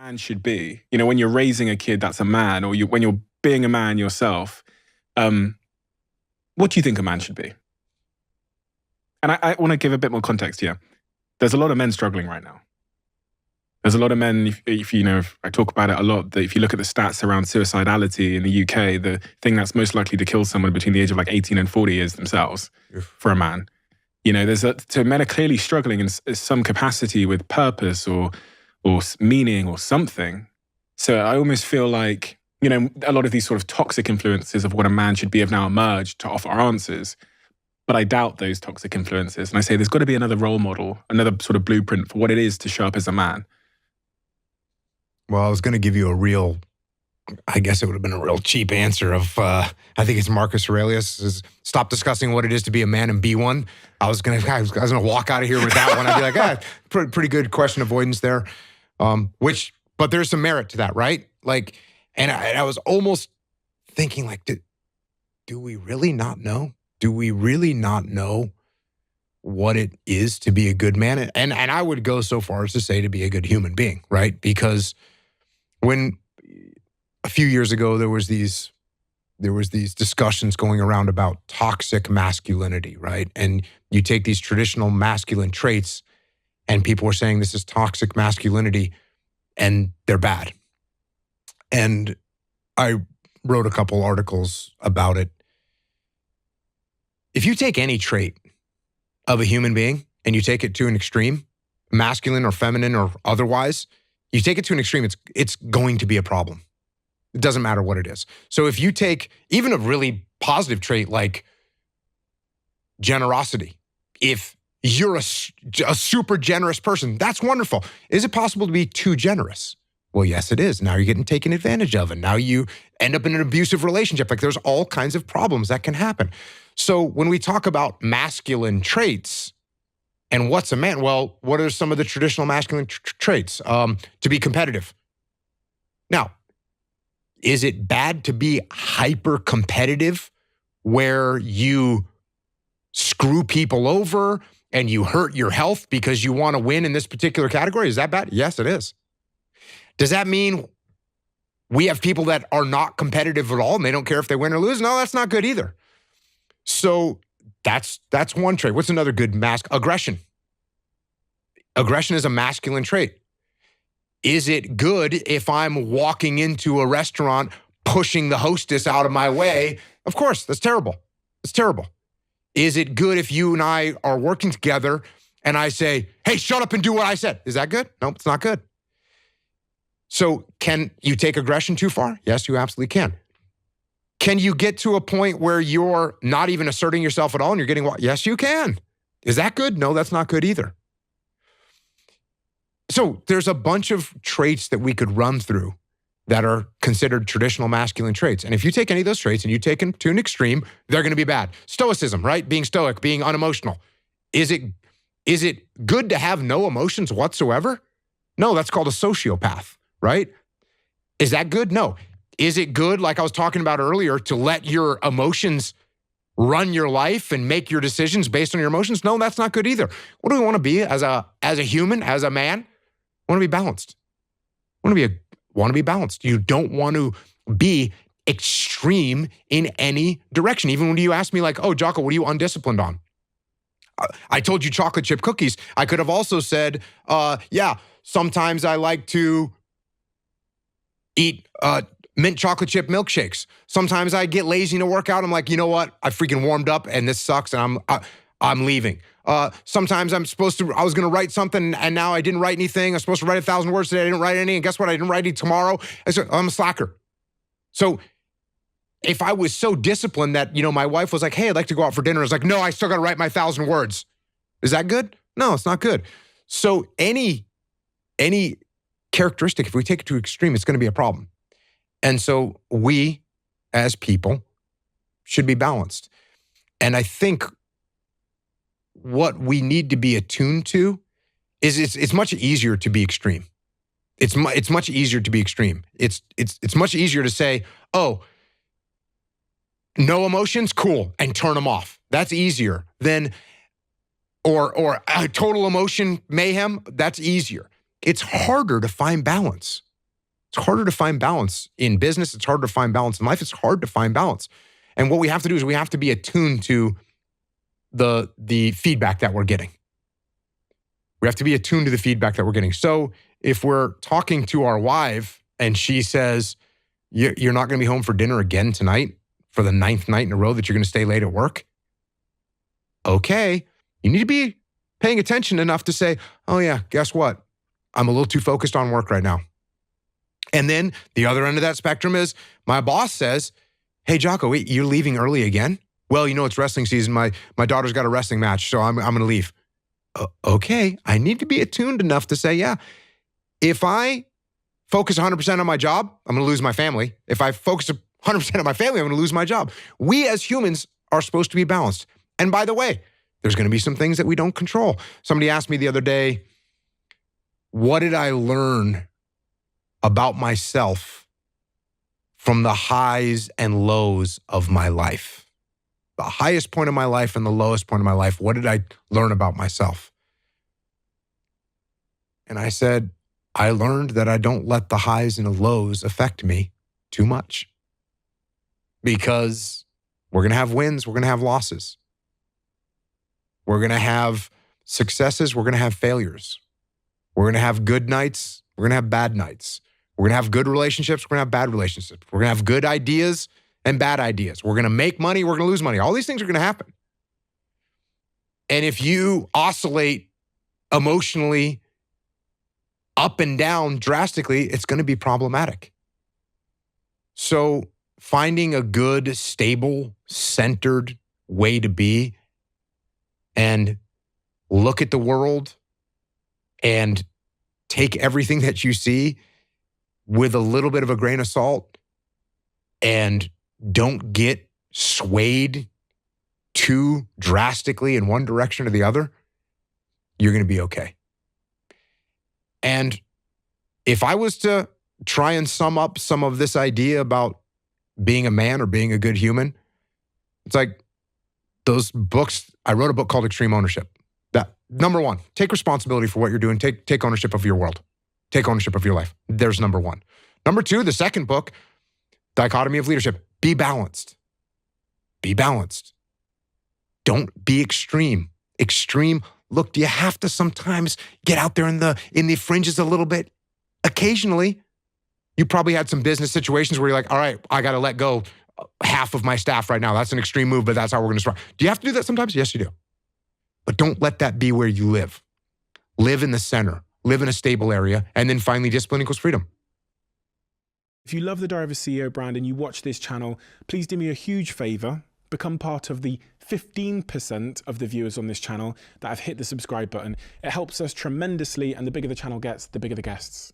man should be. You know, when you're raising a kid that's a man, or when you're being a man yourself, what do you think a man should be? And I want to give a bit more context here. There's a lot of men struggling right now. There's a lot of men, if I talk about it a lot, that if you look at the stats around suicidality in the UK, the thing that's most likely to kill someone between the age of like 18 and 40 is themselves for a man. You know, so men are clearly struggling in some capacity with purpose or meaning or something. So I almost feel like, you know, a lot of these sort of toxic influences of what a man should be have now emerged to offer answers. But I doubt those toxic influences. And I say there's got to be another role model, another sort of blueprint for what it is to show up as a man. Well, I was going to give you I guess it would have been a real cheap answer of, I think it's Marcus Aurelius, is stop discussing what it is to be a man and be one. I was going to walk out of here with that one. I'd be like, pretty good question avoidance there. But there's some merit to that, right? Like, and I was almost thinking like, do we really not know? Do we really not know what it is to be a good man? And I would go so far as to say to be a good human being, right? Because when a few years ago there was these discussions going around about toxic masculinity, right? And you take these traditional masculine traits and people were saying this is toxic masculinity and they're bad. And I wrote a couple articles about it. If you take any trait of a human being and you take it to an extreme, masculine or feminine or otherwise, you take it to an extreme, it's going to be a problem. It doesn't matter what it is. So if you take even a really positive trait like generosity, if you're a super generous person, that's wonderful. Is it possible to be too generous? Well, yes, it is. Now you're getting taken advantage of, and now you end up in an abusive relationship. Like there's all kinds of problems that can happen. So when we talk about masculine traits and what's a man, well, what are some of the traditional masculine traits? To be competitive. Now, is it bad to be hyper competitive where you screw people over and you hurt your health because you want to win in this particular category? Is that bad? Yes, it is. Does that mean we have people that are not competitive at all and they don't care if they win or lose? No, that's not good either. So that's one trait. What's another good aggression? Aggression is a masculine trait. Is it good if I'm walking into a restaurant pushing the hostess out of my way? Of course, that's terrible. It's terrible. Is it good if you and I are working together and I say, hey, shut up and do what I said? Is that good? No, it's not good. So can you take aggression too far? Yes, you absolutely can. Can you get to a point where you're not even asserting yourself at all and you're getting, yes, you can. Is that good? No, that's not good either. So there's a bunch of traits that we could run through that are considered traditional masculine traits. And if you take any of those traits and you take them to an extreme, they're going to be bad. Stoicism, right? Being stoic, being unemotional. Is it good to have no emotions whatsoever? No, that's called a sociopath, right? Is that good? No. Is it good, like I was talking about earlier, to let your emotions run your life and make your decisions based on your emotions? No, that's not good either. What do we want to be as a human, as a man? I want to be balanced. I want to be balanced. You don't want to be extreme in any direction. Even when you ask me like, oh, Jocko, what are you undisciplined on? I told you chocolate chip cookies. I could have also said, sometimes I like to eat mint chocolate chip milkshakes. Sometimes I get lazy to work out. I'm like, you know what? I freaking warmed up and this sucks and I'm leaving. Sometimes I was going to write something and now I didn't write anything. I was supposed to write 1,000 words today. I didn't write any. And guess what? I didn't write any tomorrow. So I'm a slacker. So if I was so disciplined that, my wife was like, hey, I'd like to go out for dinner. I was like, no, I still got to write my 1,000 words. Is that good? No, it's not good. So any characteristic, if we take it to extreme, it's going to be a problem. And so we as people should be balanced. And I think what we need to be attuned to is it's much easier to be extreme. It's much easier to be extreme. It's much easier to say, oh, no emotions, cool, and turn them off. That's easier than, or total emotion mayhem, that's easier. It's harder to find balance. It's harder to find balance in business. It's harder to find balance in life. It's hard to find balance. And what we have to do is we have to be attuned to the feedback that we're getting. We have to be attuned to the feedback that we're getting. So if we're talking to our wife and she says, you're not going to be home for dinner again tonight for the 9th night in a row that you're going to stay late at work. Okay. You need to be paying attention enough to say, oh yeah, guess what? I'm a little too focused on work right now. And then the other end of that spectrum is my boss says, hey, Jocko, wait, you're leaving early again? Well, it's wrestling season. My daughter's got a wrestling match, so I'm going to leave. Okay. I need to be attuned enough to say, yeah, if I focus 100% on my job, I'm going to lose my family. If I focus 100% on my family, I'm going to lose my job. We as humans are supposed to be balanced. And by the way, there's going to be some things that we don't control. Somebody asked me the other day, what did I learn about myself from the highs and lows of my life? The highest point of my life and the lowest point of my life. What did I learn about myself? And I said, I learned that I don't let the highs and the lows affect me too much. Because we're going to have wins, we're going to have losses. We're going to have successes, we're going to have failures. We're going to have good nights, we're going to have bad nights. We're going to have good relationships, we're going to have bad relationships. We're going to have good ideas and bad ideas. We're going to make money, we're going to lose money. All these things are going to happen. And if you oscillate emotionally up and down drastically, it's going to be problematic. So finding a good, stable, centered way to be and look at the world and take everything that you see with a little bit of a grain of salt and don't get swayed too drastically in one direction or the other, you're going to be okay. And if I was to try and sum up some of this idea about being a man or being a good human, it's like those books. I wrote a book called Extreme Ownership. That number one, take responsibility for what you're doing. Take ownership of your world. Take ownership of your life. There's number one. Number two, the second book, Dichotomy of Leadership. Be balanced. Be balanced. Don't be extreme. Extreme. Look, do you have to sometimes get out there in the fringes a little bit? Occasionally, you probably had some business situations where you're like, all right, I got to let go half of my staff right now. That's an extreme move, but that's how we're going to start. Do you have to do that sometimes? Yes, you do. But don't let that be where you live. Live in the center. Live in a stable area. And then finally, discipline equals freedom. If you love the Diary of a CEO brand and you watch this channel, please do me a huge favor. Become part of the 15% of the viewers on this channel that have hit the subscribe button. It helps us tremendously, and the bigger the channel gets, the bigger the guests.